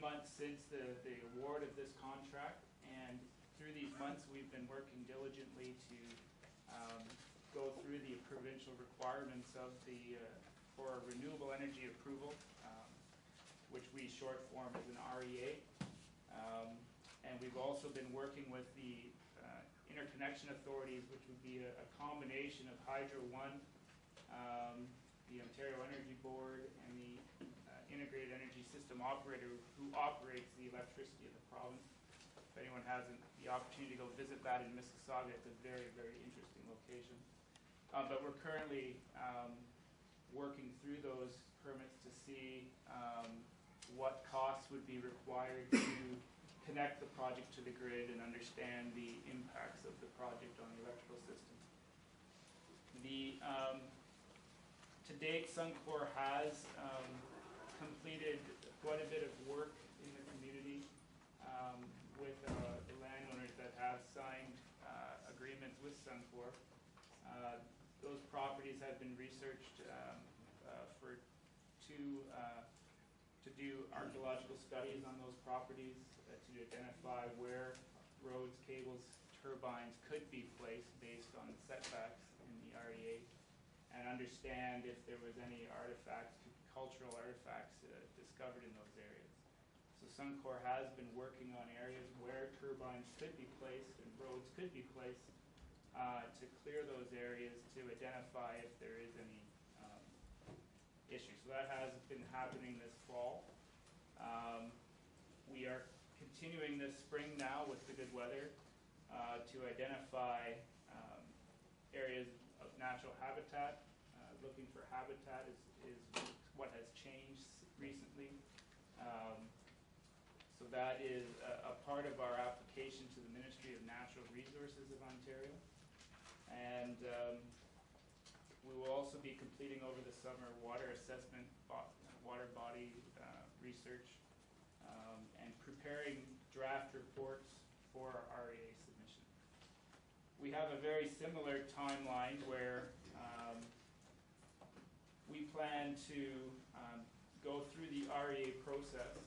months since the award of this contract, and through these months we've been working diligently to go through the provincial requirements of the for renewable energy approval, which we short form as an REA. And we've also been working with the interconnection authorities, which would be a combination of Hydro One, the Ontario Energy Board, and the Integrated Energy System Operator, who operates the electricity of the province. If anyone has the opportunity to go visit that in Mississauga, it's a very, very interesting location. But we're currently working through those permits to see what costs would be required to connect the project to the grid and understand the impacts of the project on the electrical system. To date, Suncor has completed quite a bit of work in the community with the landowners that have signed agreements with Suncor. Those properties have been researched to do archaeological studies on those properties to identify where roads, cables, turbines could be placed based on setbacks in the REA, and understand if there was any artifacts, cultural artifacts discovered in those areas. So Suncor has been working on areas where turbines could be placed and roads could be placed to clear those areas to identify if there is any issue. So that has been happening this fall. We are continuing this spring now with the good weather to identify areas of natural habitat. Looking for habitat is what has changed recently. So that is a part of our application to the Ministry of Natural Resources of Ontario. And we will also be completing over the summer water assessment, water body research, and preparing draft reports for our REA submission. We have a very similar timeline where we plan to go through the REA process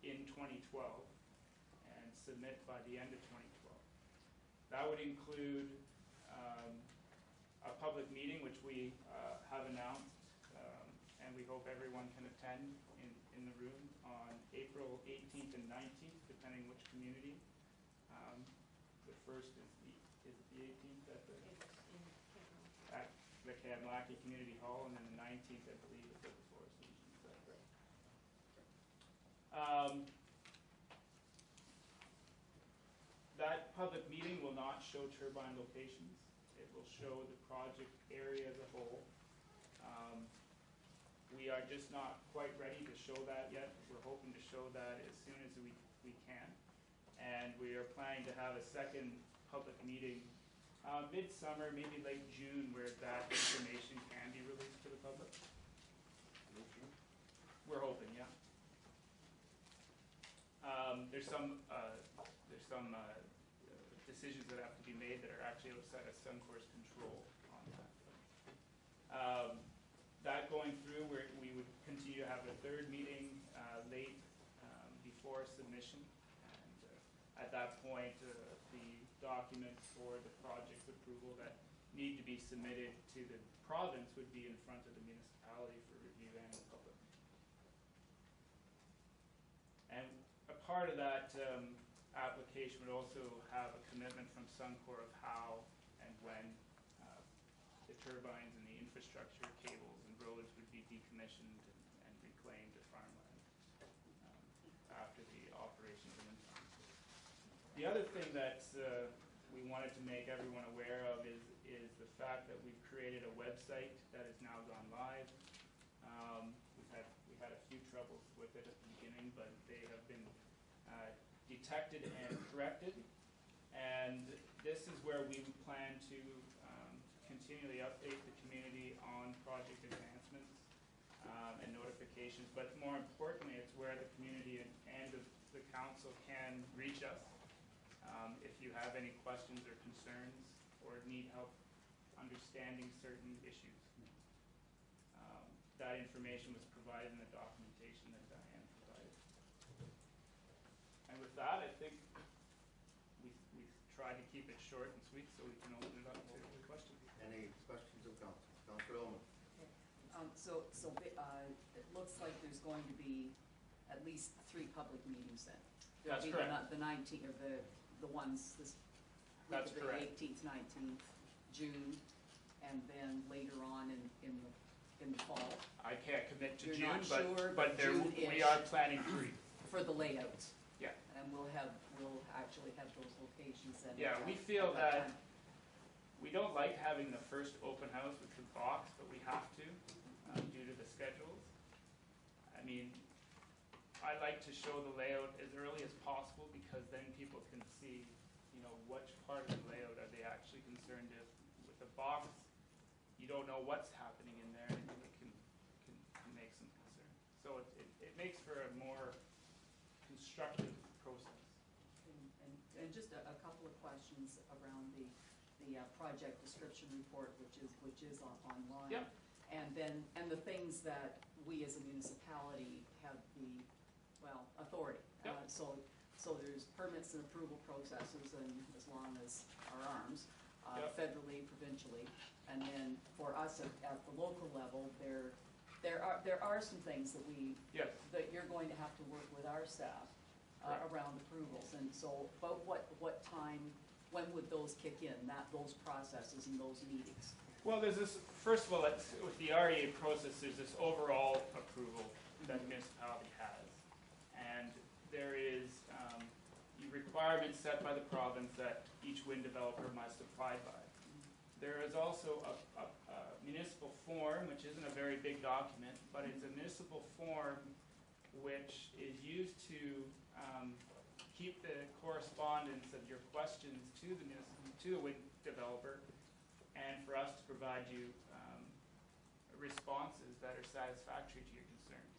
in 2012 and submit by the end of 2012. That would include a public meeting, which we have announced, and we hope everyone can attend in the room on April 18th and 19th, depending which community. The first is the 18th at the Kamlaki Community Hall, and then the 19th, I believe, is at the Forest Legion. Is that correct? That public meeting will not show turbine locations. It will show the project area as a whole. We are just not quite ready to show that yet. We're hoping to show that as soon as we can. And we are planning to have a second public meeting mid-summer, maybe late June, where that information can be released to the public. We're hoping, yeah. There's some decisions that have to be made that are actually outside of Suncor's control on that. That going through, we would continue to have a third meeting late before submission. At that point, the documents for the project approval that need to be submitted to the province would be in front of the municipality for review and in public. And a part of that application would also have a commitment from Suncor of how and when the turbines and the infrastructure, cables and roads would be decommissioned and reclaimed to farmland after the operations and implementation. The other thing that we wanted to make everyone aware of is the fact that we've created a website that has now gone live. We had a few troubles with it at the beginning, but they have been detected and corrected. And this is where we plan to continually update the community on project advancements and notifications. But more importantly, it's where the community and the council can reach us. If you have any questions or concerns or need help understanding certain issues. That information was provided in the documentation that Diane provided. And with that, I think we tried to keep it short and sweet so we can open it up to questions. Any questions of council? Councilor Ullman. It looks like there's going to be at least 3 public meetings then. That's There'll be correct. The 19th, or the ones this week That's of the correct. 18th, 19th, June, and then later on in the fall I can't commit to You're June, not sure, but there, we June-ish. are planning 3. for the layouts. Yeah. And we'll actually have those locations then. Yeah, we feel that we don't like having the first open house with the box, but we have to due to the schedules. I mean, I like to show the layout as early as possible because then people can see, which part of the layout are they actually concerned with. With the box, you don't know what's happening in there, and it can make some concern. So it makes for a more constructive process. And just a couple of questions around the project description report, which is online. Yep. And the things that we as a municipality have the, authority. Yep. So there's permits and approval processes, and as long as our arms, Yep. federally, provincially, and then for us at the local level, there are some things that Yes. that you're going to have to work with our staff Correct. around approvals, and so, about what time, when would those kick in, those processes and those meetings? Well, there's this, first of all, with the REA process, there's this overall approval that the municipality has. And there is requirements set by the province that each wind developer must abide by. There is also a municipal form, which isn't a very big document, but it's a municipal form which is used to keep the correspondence of your questions to the wind developer, and for us to provide you responses that are satisfactory to your concerns.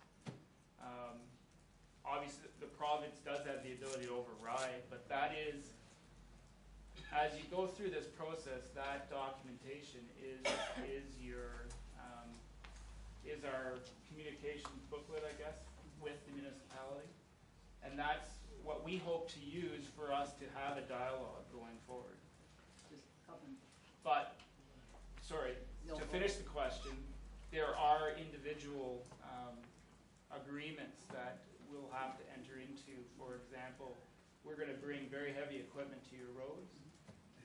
Obviously, the province does have the ability to override, but that is, as you go through this process, that documentation is our communications booklet, I guess, with the municipality. And that's what we hope to use for us to have a dialogue going forward. Just a couple. But, sorry, No, to finish the question, there are individual agreements that we'll have to enter into. For example, we're going to bring very heavy equipment to your roads,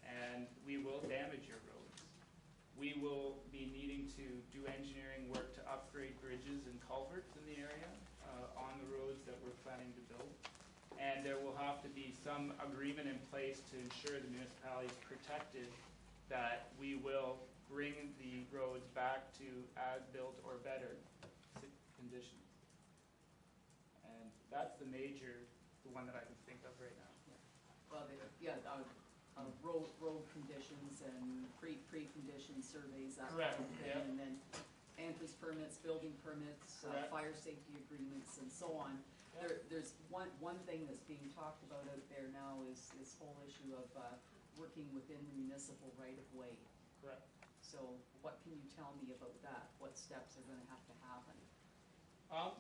and we will damage your roads. We will be needing to do engineering work to upgrade bridges and culverts in the area on the roads that we're planning to build. And there will have to be some agreement in place to ensure the municipality is protected, that we will bring the roads back to as-built or better conditions. And that's the one that I can think of right now. Well, road conditions and pre-condition surveys, that kind Correct, of thing, yeah. and then entrance permits, building permits, Correct. fire safety agreements, and so on. Yep. There's one thing that's being talked about out there now is this whole issue of working within the municipal right-of-way. Correct. So what can you tell me about that? What steps are gonna have to happen?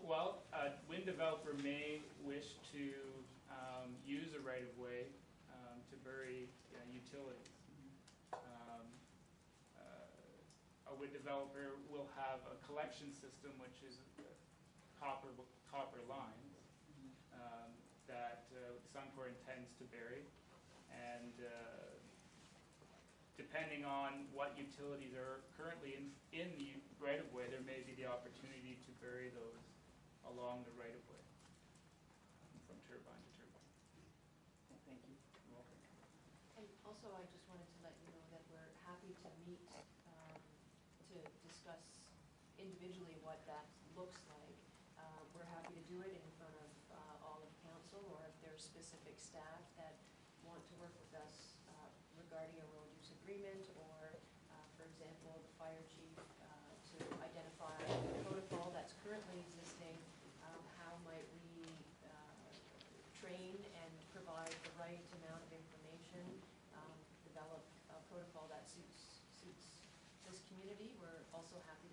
Well, a wind developer may wish to use a right-of-way to bury utilities. A wind developer will have a collection system, which is copper lines that Suncor intends to bury, and depending on what utilities are currently in the right-of-way, there may be the opportunity to bury those along the right-of-way from turbine to turbine. Okay, thank you. You're welcome. And also, I just wanted to let you know that we're happy to meet to discuss individually what that looks like. We're happy to do it in front of all of council, or if there's specific staff that want to work with us regarding a road use agreement, or for example, the fire chief to identify the protocol that's currently existing. How might we train and provide the right amount of information, develop a protocol that suits this community? We're also happy